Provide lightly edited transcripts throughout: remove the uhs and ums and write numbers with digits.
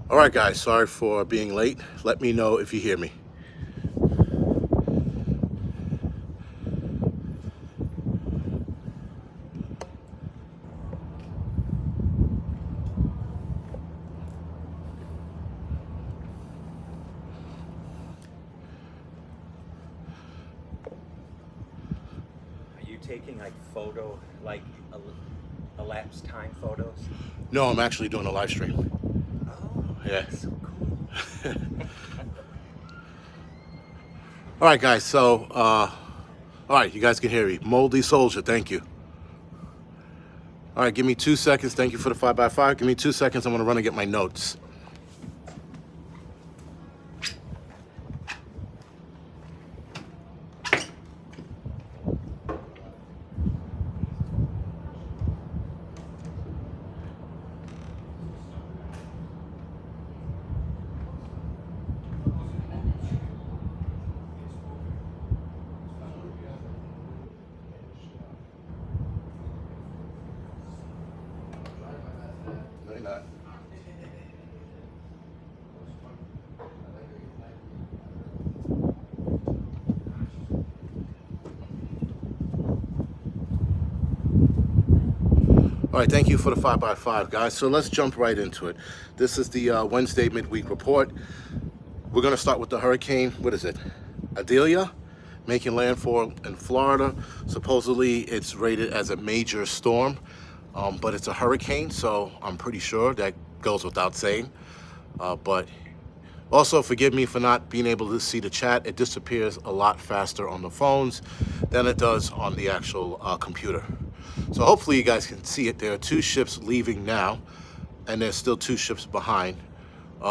All right, guys, sorry for being late. Let me know if you hear me. Are you taking like elapsed time photos? No, I'm actually doing a live stream. Oh, Yeah. so cool. All right, guys, so, all right, you guys can hear me. Moldy Soldier, thank you. All right, give me 2 seconds. Thank you for the 5x5. Give me 2 seconds. I'm going to run and get my notes. No, you're not. All right, thank you for the 5x5, guys. So let's jump right into it. This is the Wednesday Midweek Report. We're going to start with the hurricane. What is it? Adelia, making landfall in Florida. Supposedly, it's rated as a major storm, but it's a hurricane, so I'm pretty sure that goes without saying. But also, forgive me for not being able to see the chat. It disappears a lot faster on the phones than it does on the actual computer. So hopefully you guys can see it. There are 2 ships leaving now, and there's still 2 ships behind.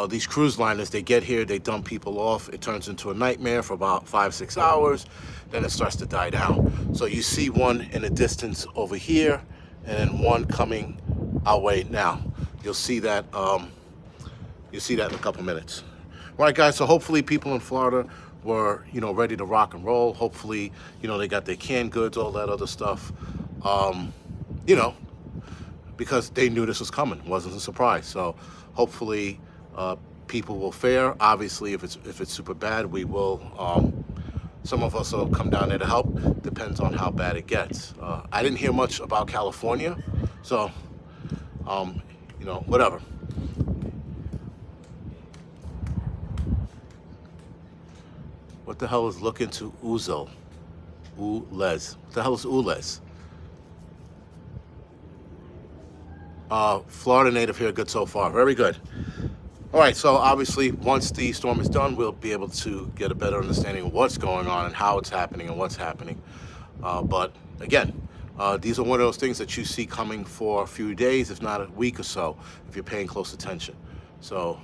These cruise liners, they get here, they dump people off. It turns into a nightmare for about 5-6 hours. Then it starts to die down. So you see one in the distance over here, and then one coming our way now. You'll see that. You'll see that in a couple minutes. All right, guys. So hopefully people in Florida were, ready to rock and roll. Hopefully, they got their canned goods, all that other stuff. Because they knew this was coming. It wasn't a surprise. So hopefully people will fare. Obviously, if it's super bad, we will. Some of us will come down there to help. Depends on how bad it gets. I didn't hear much about California, so whatever. What the hell is looking to Uzo? Ules. What the hell is Ules? Florida native here, good so far. Very good. All right, so obviously once the storm is done, we'll be able to get a better understanding of what's going on and how it's happening and what's happening. But again, these are one of those things that you see coming for a few days, if not a week or so, if you're paying close attention. So,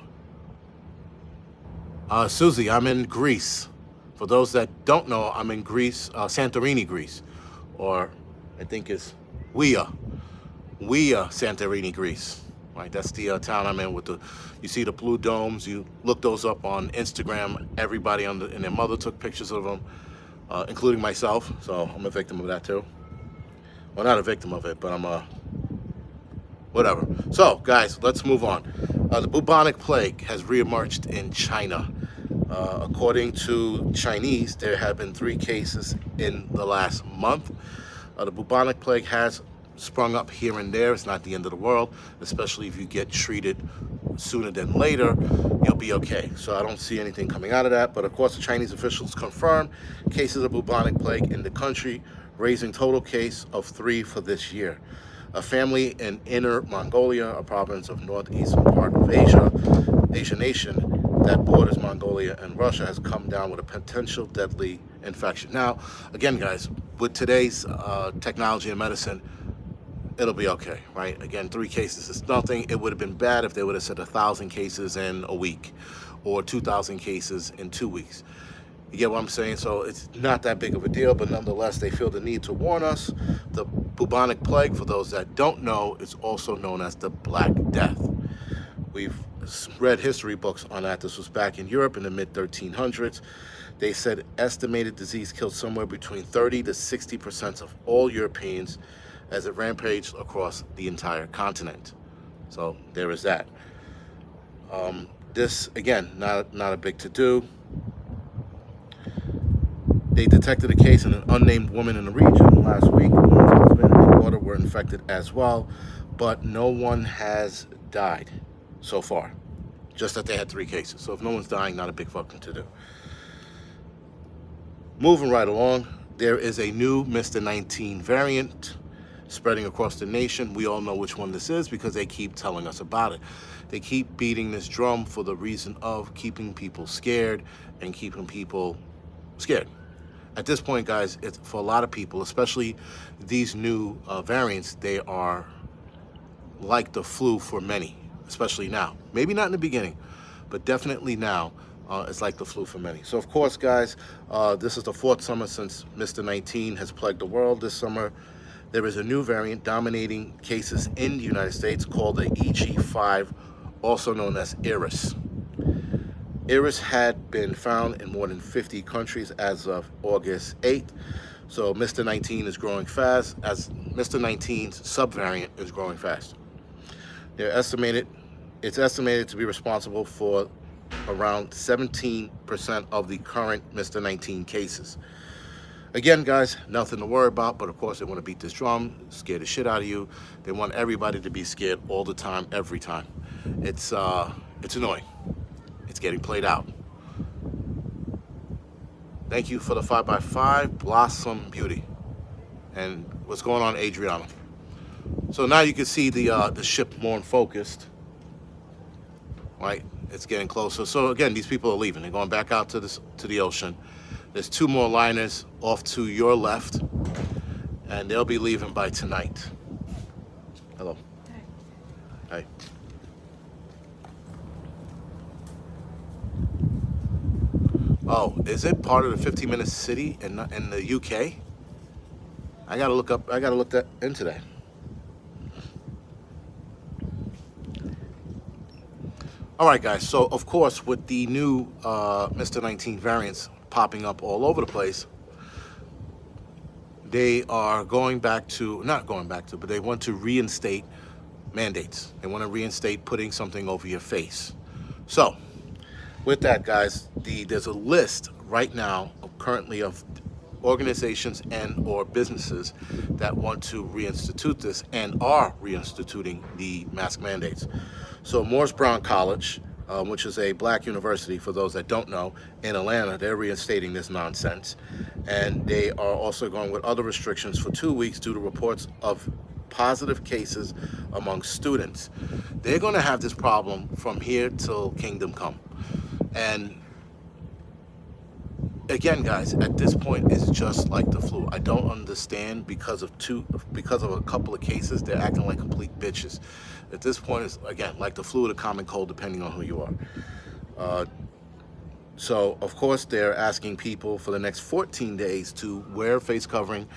Susie, I'm in Greece. For those that don't know, I'm in Greece, Santorini, Greece, or I think it's Wea, Santorini, Greece. Right, that's the town I'm in. You see the blue domes. You look those up on Instagram. Everybody and their mother took pictures of them, including myself. So I'm a victim of that too. Well, not a victim of it, but I'm whatever. So, guys, let's move on. The bubonic plague has reemerged in China. According to Chinese, there have been 3 cases in the last month. The bubonic plague has sprung up here and there. It's not the end of the world, especially if you get treated sooner than later, you'll be okay. So I don't see anything coming out of that. But of course, the Chinese officials confirm cases of bubonic plague in the country, raising total case of 3 for this year. A family in Inner Mongolia, a province of northeastern part of Asia nation that borders Mongolia and Russia, has come down with a potential deadly infection. Now, again, guys, with today's technology and medicine, it'll be okay, right? Again, 3 cases is nothing. It would have been bad if they would have said 1,000 cases in a week or 2,000 cases in 2 weeks. You get what I'm saying? So it's not that big of a deal, but nonetheless, they feel the need to warn us. The bubonic plague, for those that don't know, is also known as the Black Death. We've read history books on that. This was back in Europe in the mid-1300s. They said estimated disease killed somewhere between 30 to 60% of all Europeans as it rampaged across the entire continent. So there is that. This, again, not a big to-do. They detected a case in an unnamed woman in the region last week. The woman's husband and daughter were infected as well, but no one has died so far. Just that they had 3 cases. So if no one's dying, not a big fucking to-do. Moving right along, there is a new Mr. 19 variant spreading across the nation. We all know which one this is because they keep telling us about it. They keep beating this drum for the reason of keeping people scared and keeping people scared. At this point, guys, it's for a lot of people, especially these new variants, they are like the flu for many, especially now. Maybe not in the beginning, but definitely now. It's like the flu for many. So, of course, guys, this is the 4th summer since Mr. 19 has plagued the world. This summer, there is a new variant dominating cases in the United States called the EG5, also known as IRIS. IRIS had been found in more than 50 countries as of August 8th. So Mr. 19 is growing fast, as Mr. 19's subvariant is growing fast. It's estimated to be responsible for around 17% of the current Mr. 19 cases. Again, guys, nothing to worry about, but of course they want to beat this drum, scare the shit out of you. They want everybody to be scared all the time, every time. It's annoying. It's getting played out. Thank you for the 5x5 Blossom Beauty. And what's going on, Adriana? So now you can see the ship more in focused. Right? It's getting closer. So again, these people are leaving. They're going back out to the ocean. There's 2 more liners off to your left, and they'll be leaving by tonight. Hello. Hi. Hi. Oh, is it part of the 15-minute city in the UK? I gotta look into that. All right, guys. So, of course, with the new Mr. 19 variants popping up all over the place, they are but they want to reinstate mandates. They want to reinstate putting something over your face. So, with that, guys, there's a list right now currently of organizations and or businesses that want to reinstitute this and are reinstituting the mask mandates. So Morris Brown College, which is a black university for those that don't know, in Atlanta, they're reinstating this nonsense. And they are also going with other restrictions for 2 weeks due to reports of positive cases among students. They're going to have this problem from here till kingdom come. And again, guys, at this point, it's just like the flu. I don't understand because of a couple of cases, they're acting like complete bitches. At this point, it's, again, like the flu or the common cold, depending on who you are. So, of course, they're asking people for the next 14 days to wear a face covering,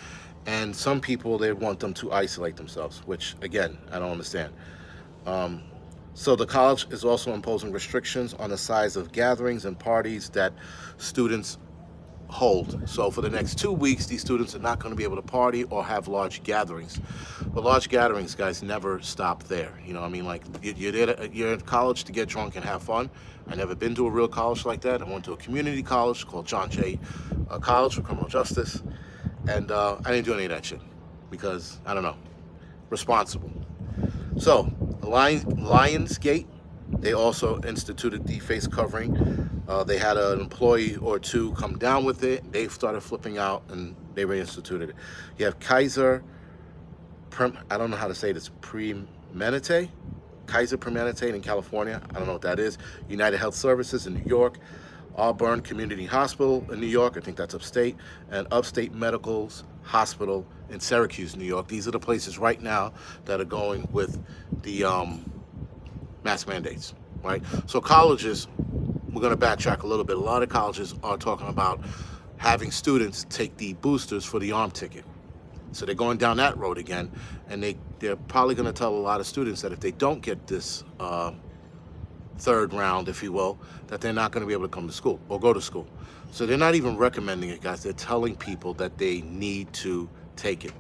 and some people, they want them to isolate themselves, which, again, I don't understand. So the college is also imposing restrictions on the size of gatherings and parties that students hold. So for the next 2 weeks, these students are not going to be able to party or have large gatherings. But large gatherings, guys, never stop there. You know what I mean? Like, you're in college to get drunk and have fun. I never been to a real college like that. I went to a community college called John Jay College for Criminal Justice. And I didn't do any of that shit because, I don't know, responsible. So, Lionsgate, they also instituted the face covering. They had an employee or 2 come down with it. They started flipping out and they reinstituted it. You have I don't know how to say this, Kaiser Permanente in California. I don't know what that is. United Health Services in New York. Auburn Community Hospital in New York, I think that's upstate, and Upstate Medical's Hospital in Syracuse, New York. These are the places right now that are going with the mask mandates, right? So colleges, we're going to backtrack a little bit. A lot of colleges are talking about having students take the boosters for the arm ticket. So they're going down that road again, and they're probably going to tell a lot of students that if they don't get this 3rd round, if you will, that they're not going to be able to come to school or go to school. So they're not even recommending it, guys. They're telling people that they need to take it.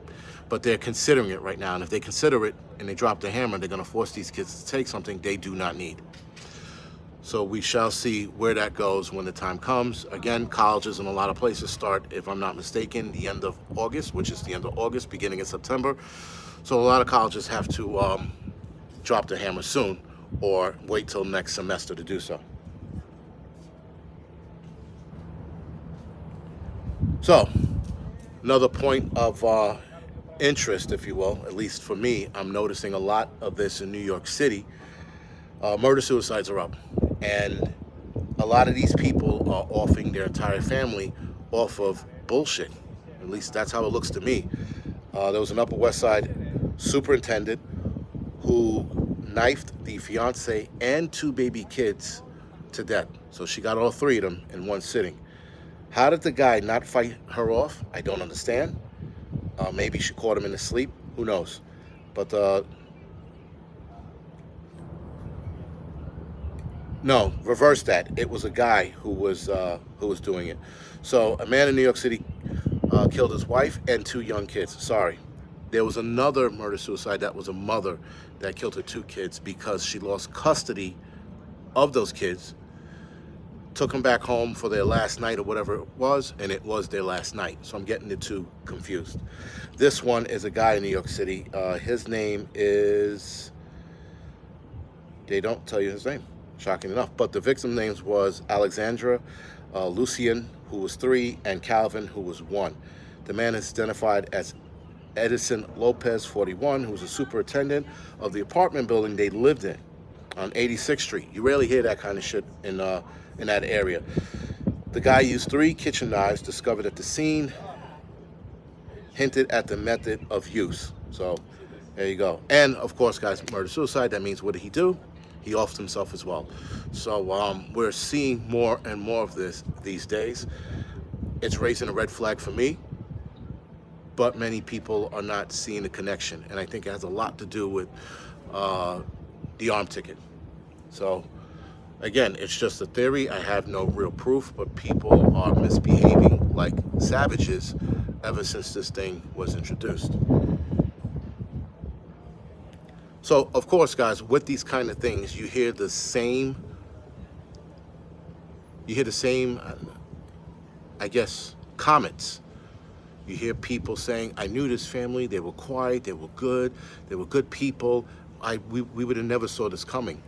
But they're considering it right now. And if they consider it and they drop the hammer, they're going to force these kids to take something they do not need. So we shall see where that goes when the time comes. Again, colleges in a lot of places start, if I'm not mistaken, the end of August, which is the end of August, beginning of September. So a lot of colleges have to drop the hammer soon or wait till next semester to do so. So another point of interest, if you will, at least for me, I'm noticing a lot of this in New York City. Murder-suicides are up, and a lot of these people are offing their entire family off of bullshit. At least that's how it looks to me. There was an Upper West Side superintendent who knifed the fiance and 2 baby kids to death. So she got all 3 of them in one sitting. How did the guy not fight her off? I don't understand. Maybe she caught him in his sleep. Who knows? But no, reverse that. It was a guy who was doing it. So a man in New York City killed his wife and 2 young kids. Sorry. There was another murder-suicide that was a mother that killed her 2 kids because she lost custody of those kids, took them back home for their last night or whatever it was, and it was their last night. So I'm getting the 2 confused. This one is a guy in New York City. His name is... They don't tell you his name, shocking enough. But the victim names was Alexandra, Lucian, who was 3, and Calvin, who was 1. The man is identified as Edison Lopez, 41, who was a superintendent of the apartment building they lived in on 86th Street. You rarely hear that kind of shit in that area. The guy used 3 kitchen knives discovered at the scene, hinted at the method of use. So there you go. And of course, guys, murder-suicide, that means what did he do? He offed himself as well. So we're seeing more and more of this these days. It's raising a red flag for me, but many people are not seeing the connection. And I think it has a lot to do with the arm ticket. So again, it's just a theory. I have no real proof, but people are misbehaving like savages ever since this thing was introduced. So, of course, guys, with these kind of things, you hear the same, I guess, comments. You hear people saying, I knew this family, they were quiet, they were good people. We would have never saw this coming.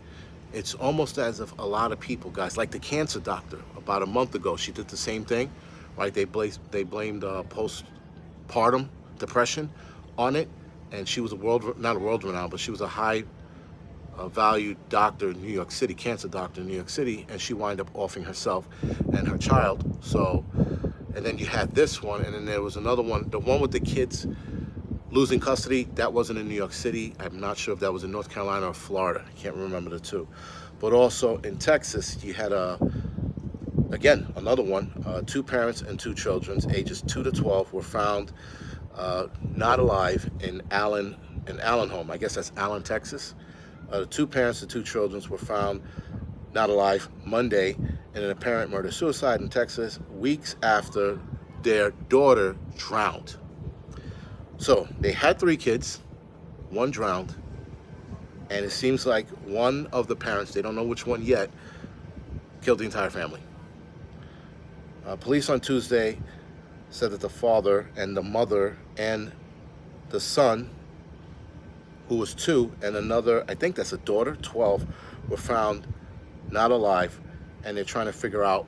It's almost as if a lot of people, guys, like the cancer doctor, about a month ago, she did the same thing, right? They blamed postpartum depression on it. And she was not a world-renowned, but she was a high valued doctor in New York City, cancer doctor in New York City, and she wound up offing herself and her child. So, and then you had this one, and then there was another one, the one with the kids losing custody. That wasn't in New York City. I'm not sure if that was in North Carolina or Florida. I can't remember the 2. But also in Texas, you had again, another one, 2 parents and 2 children, ages 2 to 12, were found not alive in Allen home. I guess that's Allen, Texas. The 2 parents and 2 children were found not alive Monday in an apparent murder-suicide in Texas, weeks after their daughter drowned. So they had 3 kids, 1 drowned, and it seems like one of the parents, they don't know which one yet, killed the entire family. Police on Tuesday said that the father and the mother and the son, who was 2, and another, I think that's a daughter, 12, were found not alive, and they're trying to figure out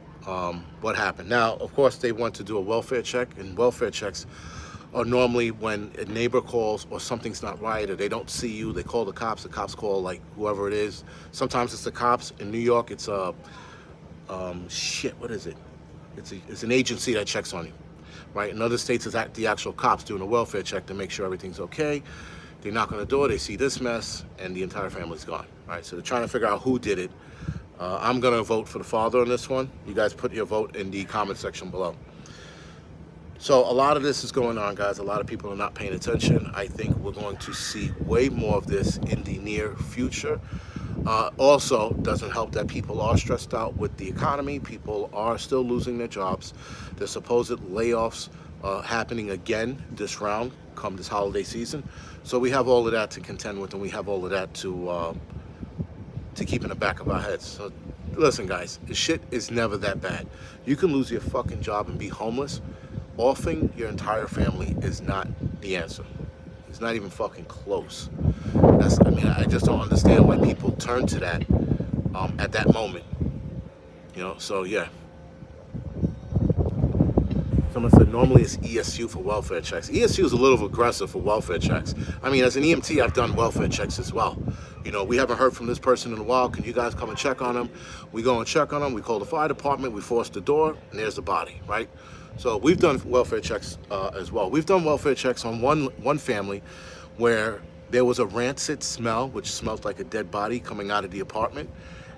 what happened. Now, of course, they want to do a welfare check, and welfare checks are normally when a neighbor calls or something's not right or they don't see you, they call the cops call like whoever it is. Sometimes it's the cops. In New York, it's what is it? It's an agency that checks on you. Right? In other states, it's the actual cops doing a welfare check to make sure everything's okay. They knock on the door, they see this mess, and the entire family's gone. Right? So they're trying to figure out who did it. I'm going to vote for the father on this one. You guys put your vote in the comment section below. So a lot of this is going on, guys. A lot of people are not paying attention. I think we're going to see way more of this in the near future. Also, doesn't help that people are stressed out with the economy. People are still losing their jobs. There's supposed layoffs happening again this round, come this holiday season. So we have all of that to contend with, and we have all of that to to keep in the back of our heads. So listen, guys, shit is never that bad. You can lose your fucking job and be homeless. Offing your entire family is not the answer. It's not even fucking close. I just don't understand why people turn to that at that moment. So yeah. Someone said normally it's ESU for welfare checks. ESU is a little aggressive for welfare checks. I mean, as an EMT, I've done welfare checks as well. We haven't heard from this person in a while. Can you guys come and check on them? We go and check on them. We call the fire department. We force the door, and there's the body, right? So we've done welfare checks as well. We've done welfare checks on one family where there was a rancid smell, which smelled like a dead body coming out of the apartment,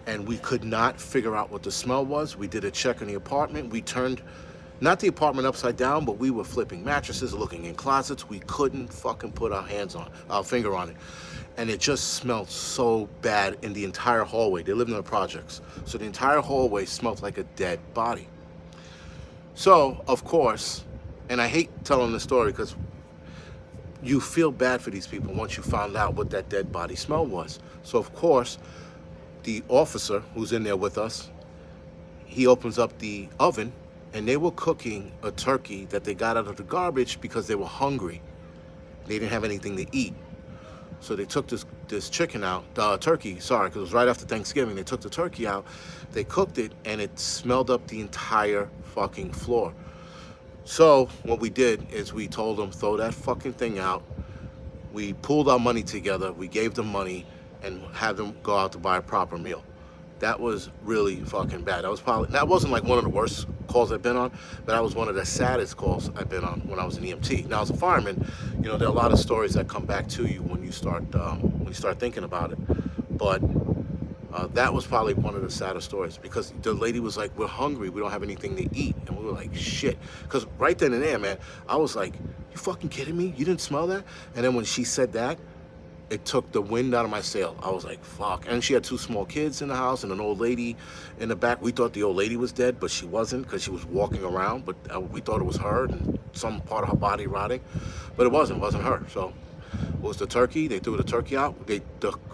and we could not figure out what the smell was. We did a check in the apartment. We turned, not the apartment upside down, but we were flipping mattresses, looking in closets. We couldn't fucking put our finger on it. And it just smelled so bad in the entire hallway. They lived in the projects. So the entire hallway smelled like a dead body. So, of course, and I hate telling the story because you feel bad for these people once you found out what that dead body smell was. So, of course, the officer who's in there with us, he opens up the oven, and they were cooking a turkey that they got out of the garbage because they were hungry. They didn't have anything to eat. So they took this chicken out, turkey, sorry, because it was right after Thanksgiving. They took the turkey out, they cooked it, and it smelled up the entire fucking floor. So what we did is we told them, throw that fucking thing out. We pooled our money together, we gave them money, and had them go out to buy a proper meal. That was really fucking bad. That wasn't like one of the worst calls I've been on, but that was one of the saddest calls I've been on when I was an EMT. Now, as a fireman, there are a lot of stories that come back to you when you start thinking about it. But that was probably one of the saddest stories because the lady was like, "We're hungry. We don't have anything to eat," and we were like, "Shit!" Because right then and there, man, I was like, "You fucking kidding me? You didn't smell that?" And then when she said that, it took the wind out of my sail. I was like, fuck. And she had two small kids in the house and an old lady in the back. We thought the old lady was dead, but she wasn't because she was walking around. But we thought it was her and some part of her body rotting. But it wasn't her. So it was the turkey. They threw the turkey out. The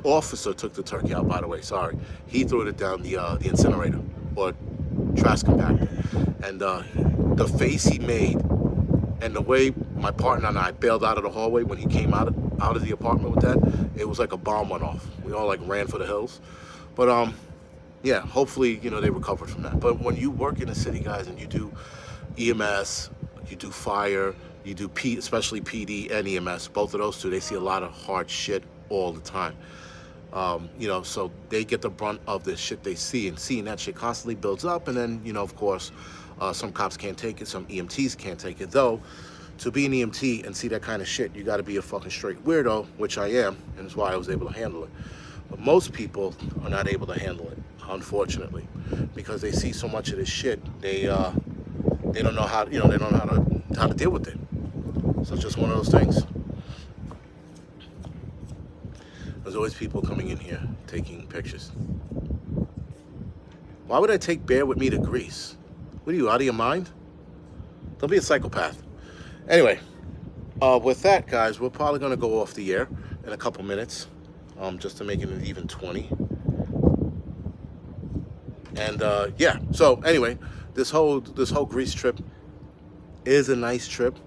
officer took the turkey out, by the way. Sorry. He threw it down the incinerator or trash compactor. And the face he made and the way my partner and I bailed out of the hallway when he came out of the apartment with that, it was like a bomb went off. We all like ran for the hills. But yeah, hopefully, they recovered from that. But when you work in the city, guys, and you do EMS, you do fire, you do especially PD and EMS, both of those two, they see a lot of hard shit all the time. So they get the brunt of the shit they see, and seeing that shit constantly builds up. And then, of course, some cops can't take it, some EMTs can't take it. Though, to be an EMT and see that kind of shit, you got to be a fucking straight weirdo, which I am, and that's why I was able to handle it. But most people are not able to handle it, unfortunately, because they see so much of this shit. They don't know how, they don't know how to deal with it. So it's just one of those things. There's always people coming in here taking pictures. Why would I take Bear with me to Greece? What are you, out of your mind? Don't be a psychopath. Anyway, with that, guys, we're probably going to go off the air in a couple minutes, just to make it an even 20. And yeah, so anyway, this whole Greece trip is a nice trip.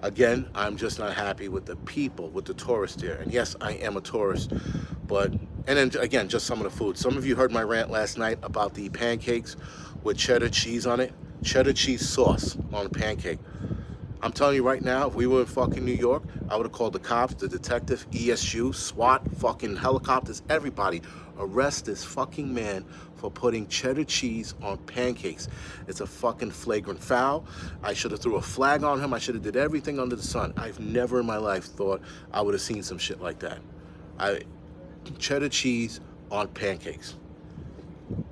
Again, I'm just not happy with the people, with the tourists here. And yes, I am a tourist, and then again, just some of the food. Some of you heard my rant last night about the pancakes with cheddar cheese on it. Cheddar cheese sauce on a pancake. I'm telling you right now, if we were in fucking New York, I would have called the cops, the detective, ESU, SWAT, fucking helicopters, everybody. Arrest this fucking man for putting cheddar cheese on pancakes. It's a fucking flagrant foul. I should have threw a flag on him. I should have did everything under the sun. I've never in my life thought I would have seen some shit like that. Cheddar cheese on pancakes.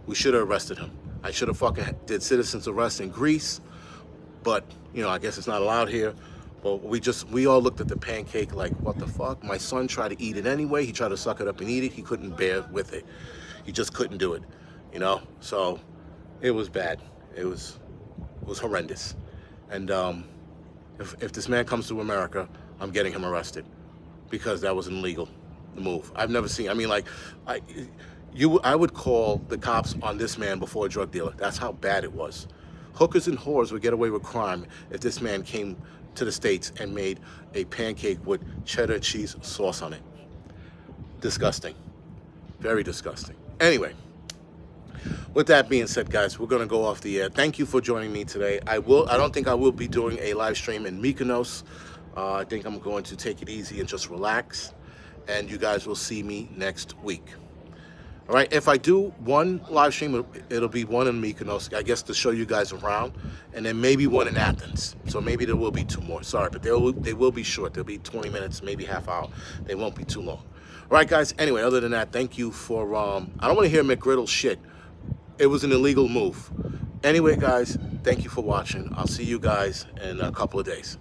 We should have arrested him. I should have fucking did citizen's arrest in Greece, but I guess it's not allowed here. But we all looked at the pancake like, what the fuck? My son tried to eat it anyway. He tried to suck it up and eat it. He couldn't bear with it. He just couldn't do it, So it was bad. It was horrendous. And if this man comes to America, I'm getting him arrested because that was illegal, the move. I've never seen, I would call the cops on this man before a drug dealer. That's how bad it was. Hookers and whores would get away with crime if this man came to the States and made a pancake with cheddar cheese sauce on it. Disgusting. Very disgusting. Anyway, with that being said, guys, we're gonna go off the air. Thank you for joining me today. I don't think I will be doing a live stream in Mykonos. I think I'm going to take it easy and just relax. And you guys will see me next week. All right, if I do one live stream, it'll be one in Mykonos, I guess, to show you guys around, and then maybe one in Athens. So maybe there will be two more. Sorry, but they will be short. They'll be 20 minutes, maybe half hour. They won't be too long. All right, guys. Anyway, other than that, thank you for. I don't want to hear McGriddle shit. It was an illegal move. Anyway, guys, thank you for watching. I'll see you guys in a couple of days.